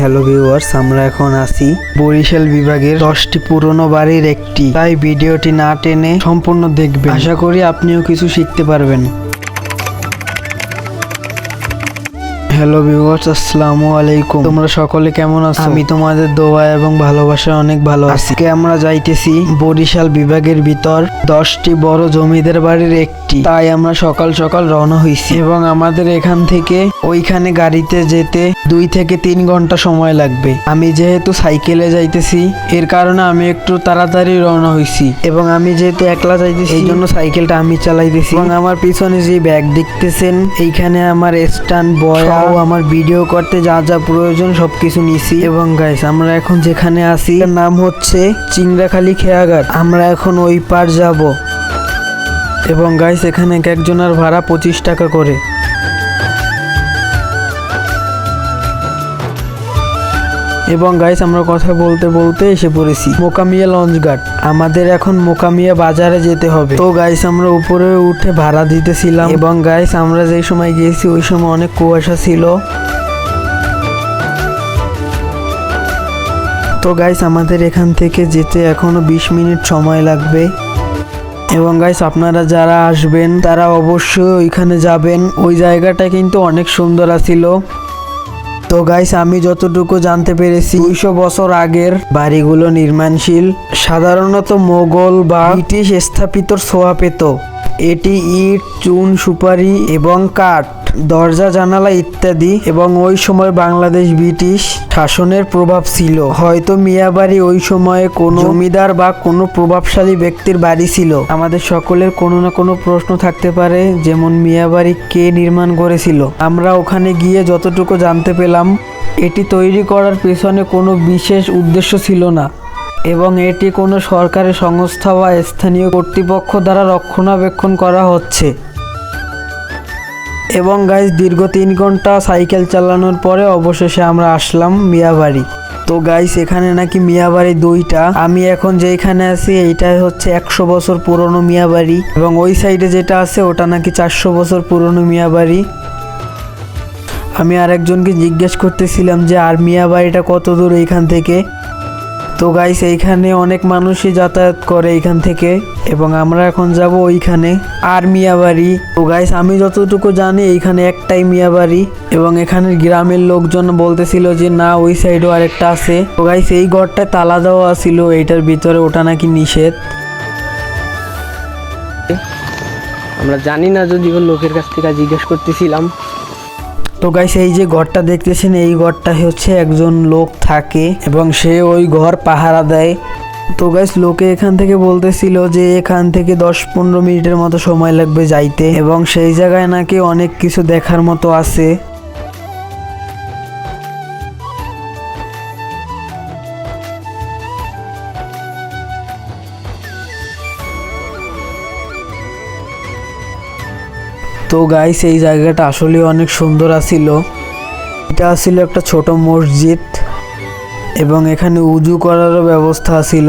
Hello viewers, আমরা এখন আছি বরিশাল বিভাগের 10টি পুরনো বাড়ির একটি, তাই ভিডিওটি না টেনে সম্পূর্ণ দেখবেন। আশা করি আপনিও কিছু শিখতে পারবেন। হ্যালো ভিউয়ার্স, আসসালামু আলাইকুম। তোমরা সকলে কেমন আছো? আমি তোমাদের দোয়া এবং ভালোবাসায় অনেক ভালো আছি। আজকে আমরা যাইতেছি বরিশাল বিভাগের ভিতর 10টি বড় জমিদার বাড়ির একটি, তাই আমরা সকাল সকাল রওনা হইছি এবং আমাদের এখান থেকে ওইখানে গাড়িতে যেতে 2 থেকে 3 ঘন্টা সময় লাগবে। আমি যেহেতু সাইকেলে যাইতেছি, এর কারণে আমি একটু তাড়াতাড়ি রওনা হইছি এবং আমি যেহেতু একলা যাইতেছি এই জন্য সাইকেলটা আমি চালাইতেছি। এবং আমার পিছনে যে ব্যাগ দেখতেছেন, এইখানে আমার স্ট্যান্ড বয়া ও আমার ভিডিও করতে যা যা প্রয়োজন সবকিছু নিছি। এবং গাইস, আমরা এখন যেখানে আছি তার নাম হচ্ছে চিংড়াখালী খেয়াঘাট। আমরা এখন ওই পার যাব এবং গাইস এখানে এক একজনের ভাড়া 25 টাকা করে। এবং গাইস, আমরা কথা বলতে বলতে এসে পড়েছি মোকামিয়া লঞ্চ ঘাট। আমাদের এখন মোকামিয়া বাজারে যেতে হবে। তো গাইস, আমরা উপরে উঠে ভাড়া দিতেছিলাম এবং গাইস আমরা যেই সময় গিয়েছি ওই সময় অনেক কুয়াশা ছিল। তো গাইস, আমাদের এখান থেকে যেতে এখনো 20 মিনিট সময় লাগবে। এবং গাইস, আপনারা যারা আসবেন তারা অবশ্যই ওইখানে যাবেন। ওই জায়গাটা কিন্তু অনেক সুন্দর আছিল। তো গাইস, আমি যতটুকু জানতে পেরেছি 200 বছর আগের বাড়িগুলো নির্মাণশীল সাধারণত মোগল বা ব্রিটিশ স্থাপিতর ছোঁয়া পেত। এটি ইট, চুন, সুপারি এবং কাঠ, দরজা, জানালা ইত্যাদি। এবং ওই সময় বাংলাদেশ ব্রিটিশ শাসনের প্রভাব ছিল। হয়তো মিয়াবাড়ি ওই সময়ে কোনো জমিদার বা কোনো প্রভাবশালী ব্যক্তির বাড়ি ছিল। আমাদের সকলের কোনো না কোনো প্রশ্ন থাকতে পারে, যেমন মিয়াবাড়ি কে নির্মাণ করেছিল। আমরা ওখানে গিয়ে যতটুকু জানতে পেলাম, এটি তৈরি করার পেছনে কোনো বিশেষ উদ্দেশ্য ছিল না এবং এটি কোনো সরকারি সংস্থা বা স্থানীয় কর্তৃপক্ষ দ্বারা রক্ষণাবেক্ষণ করা হচ্ছে। এবং গাইস, দীর্ঘ 3 ঘন্টা সাইকেল চালানোর পরে অবশেষে আমরা আসলাম মিয়াবাড়ি। তো গাইস, এখানে নাকি মিয়াবাড়ি 2টা। আমি এখন যেখানে আছি এইটাই হচ্ছে 100 বছর পুরনো মিয়াবাড়ি এবং ওই সাইডে যেটা আছে ওটা নাকি 400 বছর পুরনো মিয়াবাড়ি। আমি আরেকজনকে জিজ্ঞেস করতেছিলাম যে আর মিয়াবাড়িটা কত দূর এইখান থেকে। তো গাইস, এইখানে অনেক মানুষই যাতায়াত করে এইখান থেকে এবং আমরা এখন যাব ওইখানে আর মিয়াবাড়ি। তো গাইস, আমি যতটুকু জানি এইখানে একটাই মিয়াবাড়ি এবং এখানে গ্রামের লোকজন বলতেছিল যে না, ওই সাইডেও আরেকটা আছে। তো গাইস, এই ঘরটায় তালা দেওয়া ছিল, এইটার ভিতরে ওটা নাকি নিষেধ। আমরা জানি না, যদি লোকের কাছ থেকে জিজ্ঞেস করতেছিলাম। তো গাইস, এই যে ঘরটা দেখতেছেন, এই ঘরটা হচ্ছে একজন লোক থাকে এবং সে ওই ঘর পাহারা দেয়। তো গাইস, লোকে এখান থেকে বলতেছিল যে এখান থেকে 10-15 মিনিটের মতো সময় লাগবে যাইতে এবং সেই জায়গায় নাকি অনেক কিছু দেখার মতো আছে। তো গাইস, এই জায়গাটা আসলে অনেক সুন্দর আছিল। এটা ছিল একটা ছোট মসজিদ এবং এখানে উজু করারও ব্যবস্থা ছিল।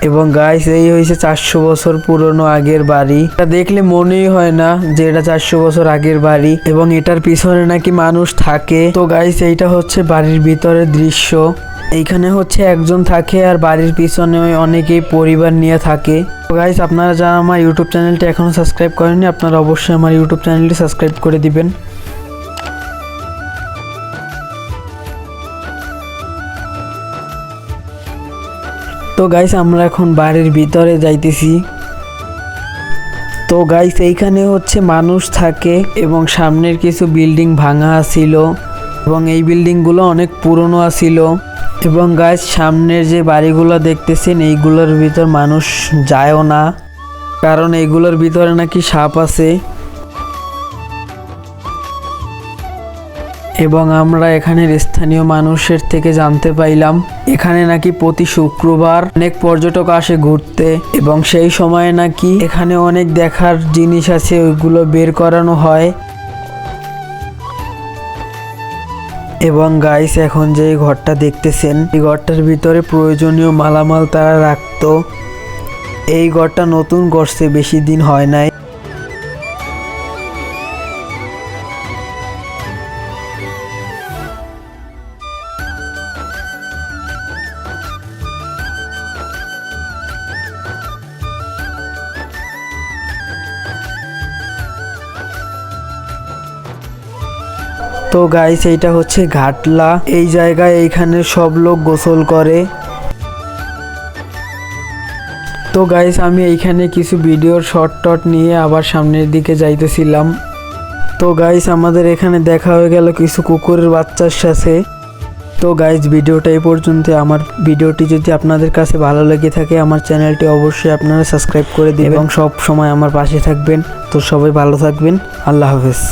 এবং গাইস, এই হয়েছে 400 বছর পুরনো আগের বাড়ি। এটা দেখলে মনেই হয় না যে এটা 400 বছর আগের বাড়ি এবং এটার পিছনে নাকি মানুষ থাকে। তো গাইস, এইটা হচ্ছে বাড়ির ভিতরের দৃশ্য। এইখানে হচ্ছে একজন থাকে আর বাড়ির পিছনে অনেকেই পরিবার নিয়ে থাকে। তো গাইস, আপনারা যারা আমার ইউটিউব চ্যানেলটি এখনো সাবস্ক্রাইব করেননি, আপনারা অবশ্যই আমার ইউটিউব চ্যানেলটি সাবস্ক্রাইব করে দিবেন। তো গাইস, আমরা এখন বাড়ির ভিতরে যাইতেছি। তো গাইস, এইখানে হচ্ছে মানুষ থাকে এবং সামনের কিছু বিল্ডিং ভাঙা আছিল এবং এই বিল্ডিংগুলো অনেক পুরনো আছিল। এবং গাইস, সামনের যে বাড়িগুলো দেখতেছেন এইগুলোর ভিতর মানুষ যায়ও না, কারণ এইগুলোর ভিতরে নাকি সাপ আছে। এবং আমরা এখানের স্থানীয় মানুষের থেকে জানতে পাইলাম এখানে নাকি প্রতি শুক্রবার অনেক পর্যটক আসে ঘুরতে এবং সেই সময়ে নাকি এখানে অনেক দেখার জিনিস আছে, ওইগুলো বের করানো হয়। এবং গাইস, এখন যে ঘরটা দেখতেছেন এই ঘরটার ভিতরে প্রয়োজনীয় মালামাল তারা রাখতো। এই ঘরটা নতুন করছে, বেশি দিন হয় নাই। তো গাইস এইটা হচ্ছে ঘাটলা, এই জায়গায় এইখানে সব লোক গোসল করে। তো গাইস আমি এইখানে কিছু ভিডিওর শর্ট টট নিয়ে আবার সামনের দিকে যাইতেছিলাম। তো গাইস আমাদের এখানে দেখা হয়ে গেল কিছু কুকুরের বাচ্চার সাথে। তো গাইস ভিডিওটা এই পর্যন্ত। আমার ভিডিওটি যদি আপনাদের কাছে ভালো লেগে থাকে আমার চ্যানেলটি অবশ্যই আপনারা সাবস্ক্রাইব করে দিবেন এবং সব সময় আমার পাশে থাকবেন। তো সবাই ভালো থাকবেন, আল্লাহ হাফেজ।